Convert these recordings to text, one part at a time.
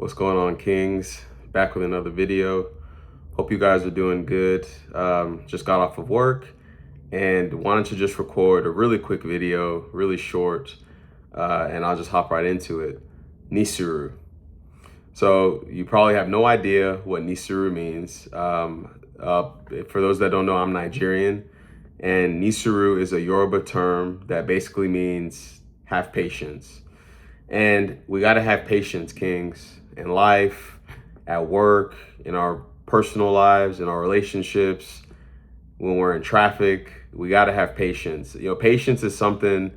What's going on, Kings? Back with another video. Hope you guys are doing good. Just got off of work and wanted to just record a really quick video, really short, and I'll just hop right into it. Nisuru. So you probably have no idea what Nisuru means. For those that don't know, I'm Nigerian, and Nisuru is a Yoruba term that basically means have patience. And we got to have patience, Kings, in life, at work, in our personal lives, in our relationships, when we're in traffic. We got to have patience. Patience is something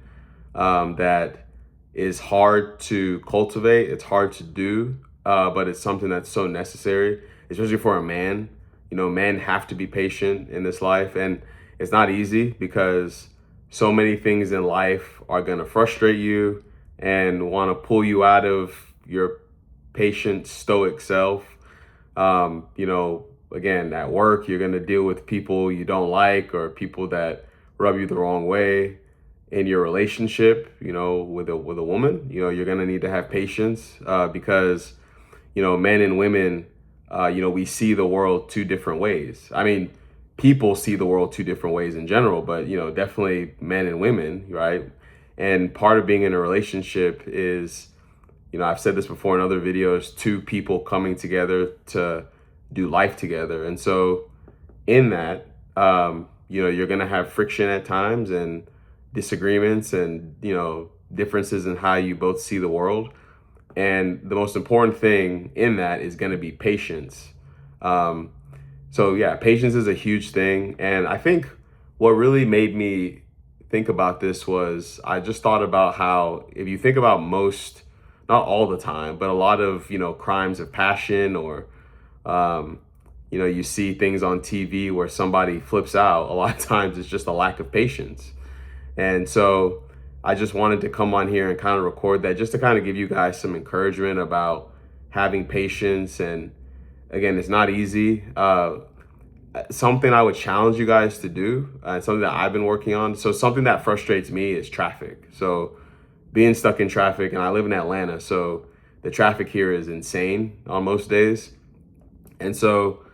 that is hard to cultivate. It's hard to do, but it's something that's so necessary, especially for a man. Men have to be patient in this life, and it's not easy because so many things in life are going to frustrate you and want to pull you out of your patient, stoic self. Again, at work, you're going to deal with people you don't like or people that rub you the wrong way. In your relationship, with a woman, you're going to need to have patience because, men and women, we see the world two different ways. I mean, people see the world two different ways in general, but, definitely men and women, right? And part of being in a relationship is, I've said this before in other videos, two people coming together to do life together. And so in that, you're going to have friction at times and disagreements and, differences in how you both see the world. And the most important thing in that is going to be patience. Patience is a huge thing. And I think what really made me think about this was I just thought about how if you think about most, not all the time, but a lot of, crimes of passion or, you see things on TV where somebody flips out, a lot of times it's just a lack of patience. And so I just wanted to come on here and kind of record that just to kind of give you guys some encouragement about having patience. And again, it's not easy. Something I would challenge you guys to do, something that I've been working on. So something that frustrates me is traffic. So being stuck in traffic, and I live in Atlanta, so the traffic here is insane on most days. And so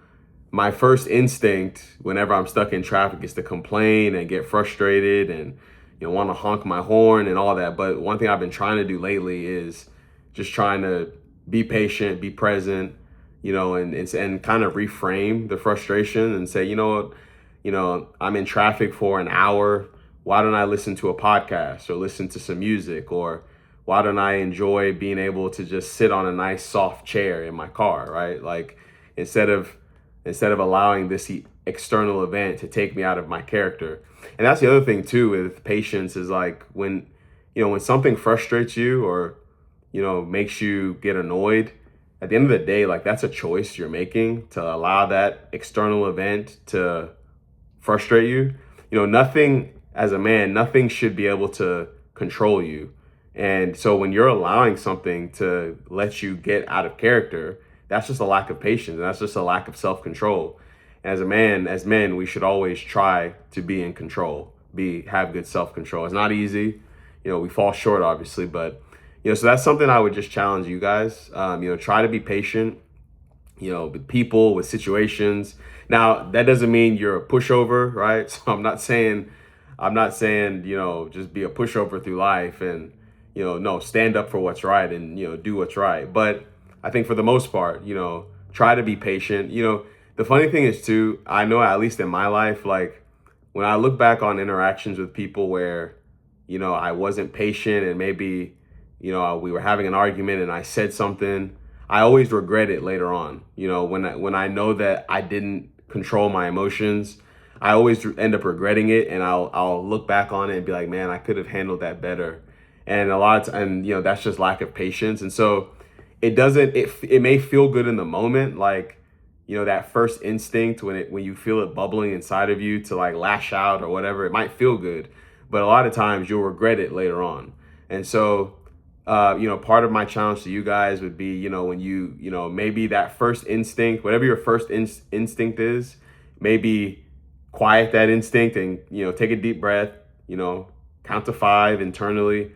my first instinct whenever I'm stuck in traffic is to complain and get frustrated and want to honk my horn and all that. But one thing I've been trying to do lately is just trying to be patient, be present, and kind of reframe the frustration and say, I'm in traffic for an hour. Why don't I listen to a podcast or listen to some music? Or why don't I enjoy being able to just sit on a nice soft chair in my car, right? Like instead of allowing this external event to take me out of my character. And that's the other thing too with patience is like when something frustrates you or, makes you get annoyed, at the end of the day, like that's a choice you're making to allow that external event to frustrate you. As a man, nothing should be able to control you. And so when you're allowing something to let you get out of character, that's just a lack of patience. And that's just a lack of self-control. And as men, we should always try to be in control, have good self-control. It's not easy. We fall short, obviously, but so that's something I would just challenge you guys. Try to be patient, with people, with situations. Now, that doesn't mean you're a pushover, right? So I'm not saying, just be a pushover through life and, no, stand up for what's right and, do what's right. But I think for the most part, try to be patient. The funny thing is too, I know at least in my life, like when I look back on interactions with people where, I wasn't patient and maybe, we were having an argument and I said something, I always regret it later on. When I know that I didn't control my emotions, I always end up regretting it, and I'll look back on it and be like, man, I could have handled that better. And that's just lack of patience. And so it may feel good in the moment, like, that first instinct when you feel it bubbling inside of you to like lash out or whatever, it might feel good, but a lot of times you'll regret it later on. And so part of my challenge to you guys would be, when maybe that first instinct, whatever your first instinct is, maybe quiet that instinct and, take a deep breath, count to 5 internally,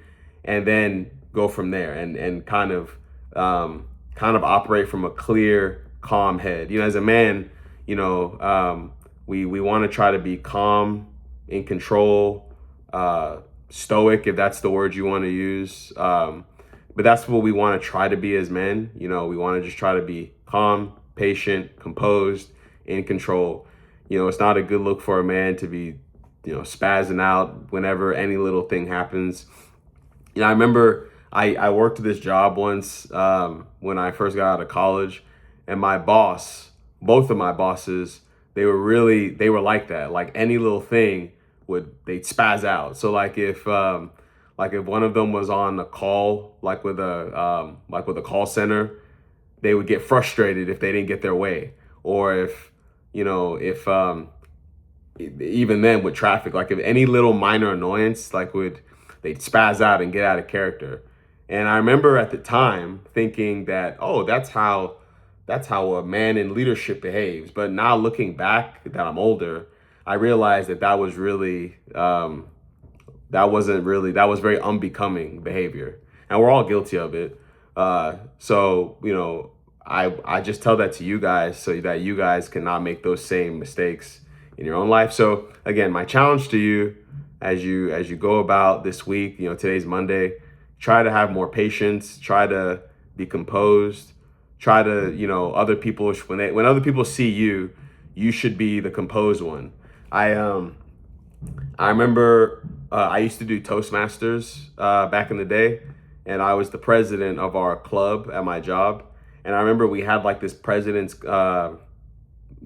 and then go from there and kind of, kind of operate from a clear, calm head. As a man, we want to try to be calm, in control, stoic, if that's the word you want to use. But that's what we want to try to be as men. We want to just try to be calm, patient, composed, in control. It's not a good look for a man to be, spazzing out whenever any little thing happens. I remember I worked this job once when I first got out of college, and my boss, both of my bosses, they were like that. Like any little thing they'd spaz out. So if one of them was on a call, like with a call center, they would get frustrated if they didn't get their way, or if even then with traffic, like if any little minor annoyance, they'd spaz out and get out of character. And I remember at the time thinking that, oh, that's how a man in leadership behaves. But now looking back, that I'm older, I realized that was really that was very unbecoming behavior, and we're all guilty of it. So I just tell that to you guys so that you guys cannot make those same mistakes in your own life. So again, my challenge to you as you go about this week, today's Monday, try to have more patience, try to be composed, try to, other people, when other people see you, you should be the composed one. I remember I used to do Toastmasters back in the day, and I was the president of our club at my job. And I remember we had like this president's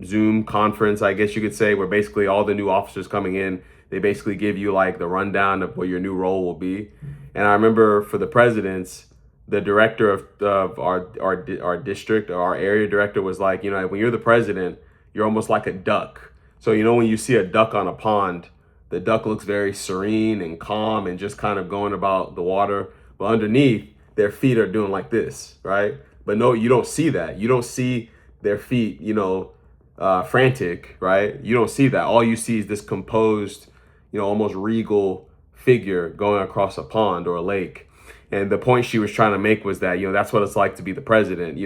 Zoom conference, I guess you could say, where basically all the new officers coming in, they basically give you like the rundown of what your new role will be. And I remember for the presidents, the director of our district, or our area director, was like, when you're the president, you're almost like a duck. So when you see a duck on a pond, the duck looks very serene and calm and just kind of going about the water. But underneath, their feet are doing like this, right? But no, you don't see that. You don't see their feet, frantic, right? You don't see that. All you see is this composed, almost regal figure going across a pond or a lake. And the point she was trying to make was that, that's what it's like to be the president,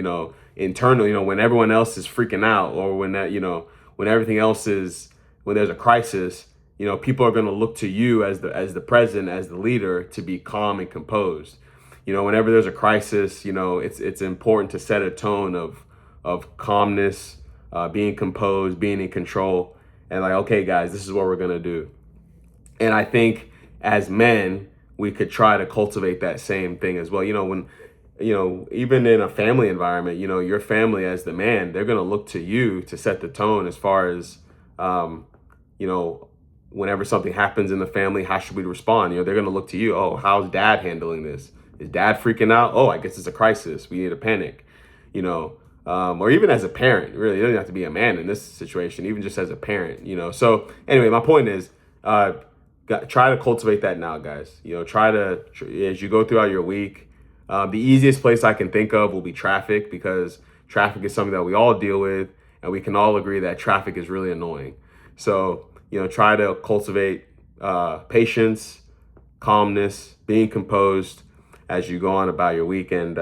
internally, when everyone else is freaking out, or when when everything else when there's a crisis, people are going to look to you as the president, as the leader, to be calm and composed. Whenever there's a crisis, it's important to set a tone of calmness, being composed, being in control, and like, okay, guys, this is what we're going to do. And I think as men, we could try to cultivate that same thing as well. When, even in a family environment, your family as the man, they're going to look to you to set the tone as far as, whenever something happens in the family, how should we respond? They're going to look to you. Oh, how's dad handling this? Is dad freaking out? Oh, I guess it's a crisis. We need to panic, or even as a parent, really, you don't have to be a man in this situation, even just as a parent, So anyway, my point is, try to cultivate that now, guys. As you go throughout your week, the easiest place I can think of will be traffic, because traffic is something that we all deal with, and we can all agree that traffic is really annoying. So, try to cultivate patience, calmness, being composed as you go on about your week. And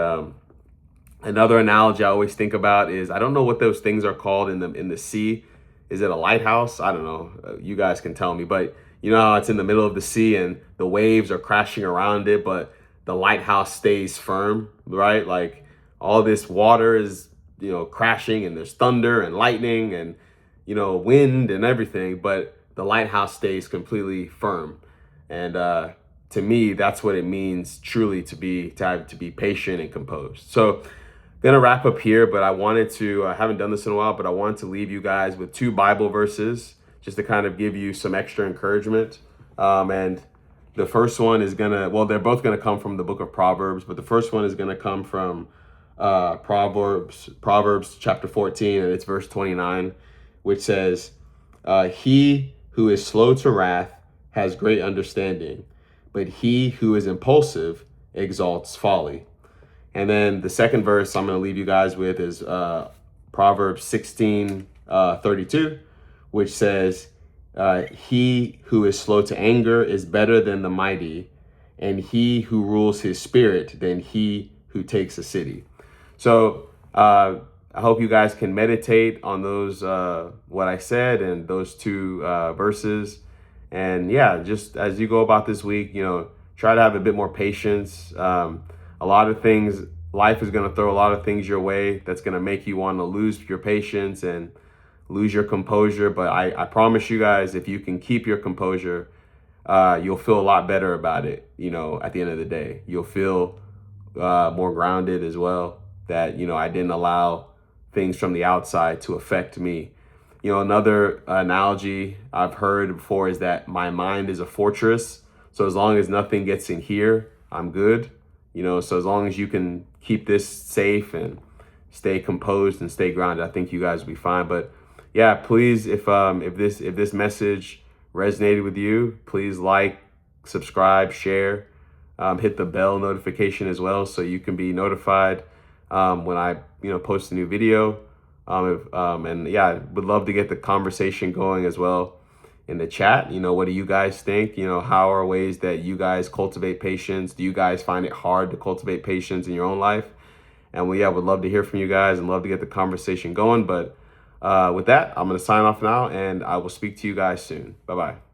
another analogy I always think about is, I don't know what those things are called in the sea. Is it a lighthouse? I don't know. You guys can tell me, but how it's in the middle of the sea and the waves are crashing around it, but the lighthouse stays firm, right? Like all this water is, crashing, and there's thunder and lightning and, wind and everything, but the lighthouse stays completely firm. And to me, that's what it means truly to be patient and composed. So gonna wrap up here, but I haven't done this in a while, but I wanted to leave you guys with 2 Bible verses just to kind of give you some extra encouragement. And the first one is they're both gonna come from the book of Proverbs, but the first one is gonna come from Proverbs chapter 14, and it's verse 29, which says, he who is slow to wrath has great understanding, but he who is impulsive exalts folly. And then the second verse I'm going to leave you guys with is Proverbs 16:32, which says, he who is slow to anger is better than the mighty, and he who rules his spirit than he who takes a city. So I hope you guys can meditate on those, what I said and those two verses. And yeah, just as you go about this week, try to have a bit more patience. A lot of things, life is going to throw a lot of things your way that's going to make you want to lose your patience and lose your composure. But I promise you guys, if you can keep your composure, you'll feel a lot better about it. At the end of the day, you'll feel more grounded as well. That I didn't allow things from the outside to affect me. Another analogy I've heard before is that my mind is a fortress. So as long as nothing gets in here, I'm good. So as long as you can keep this safe and stay composed and stay grounded, I think you guys will be fine. But yeah, please, if this message resonated with you, please like, subscribe, share, hit the bell notification as well, so you can be notified when I post a new video. And yeah, would love to get the conversation going as well in the chat. What do you guys think? How are ways that you guys cultivate patience? Do you guys find it hard to cultivate patience in your own life? And would love to hear from you guys and love to get the conversation going. But with that, I'm going to sign off now, and I will speak to you guys soon. Bye-bye.